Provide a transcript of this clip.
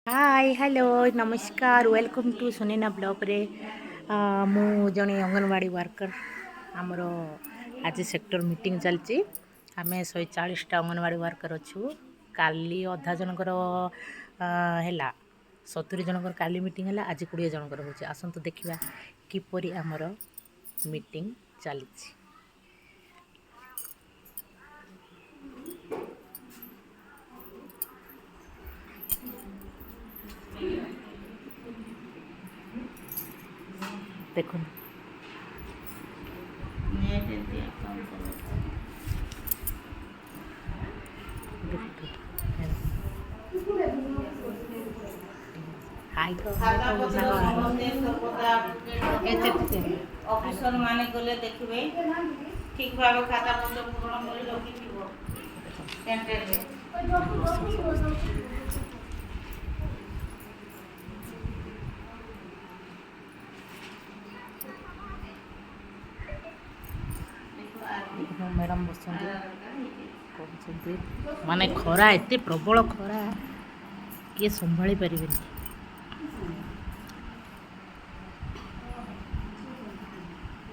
Hi hello नमस्कार welcome to Sunaina blog रे मु जने अंगनवाड़ी वर्कर आमर आज सेक्टर मीटिंग चलची आम 140टा अंगनवाड़ी वर्कर अच्छू काली अधा जनकर है 70 जनकर काली मीटिंग है आज 20 जनकर हो आसतु देखा किपरि आमर मीटिंग चली। देखो हाय तो ऑफिसर माने गले देखबे ठीक भाव खाता पत्र पूर्ण कर रखि थिबो सेंटर रे मैडम बस माने खरा एत प्रबल खरा किए संभाली पारे।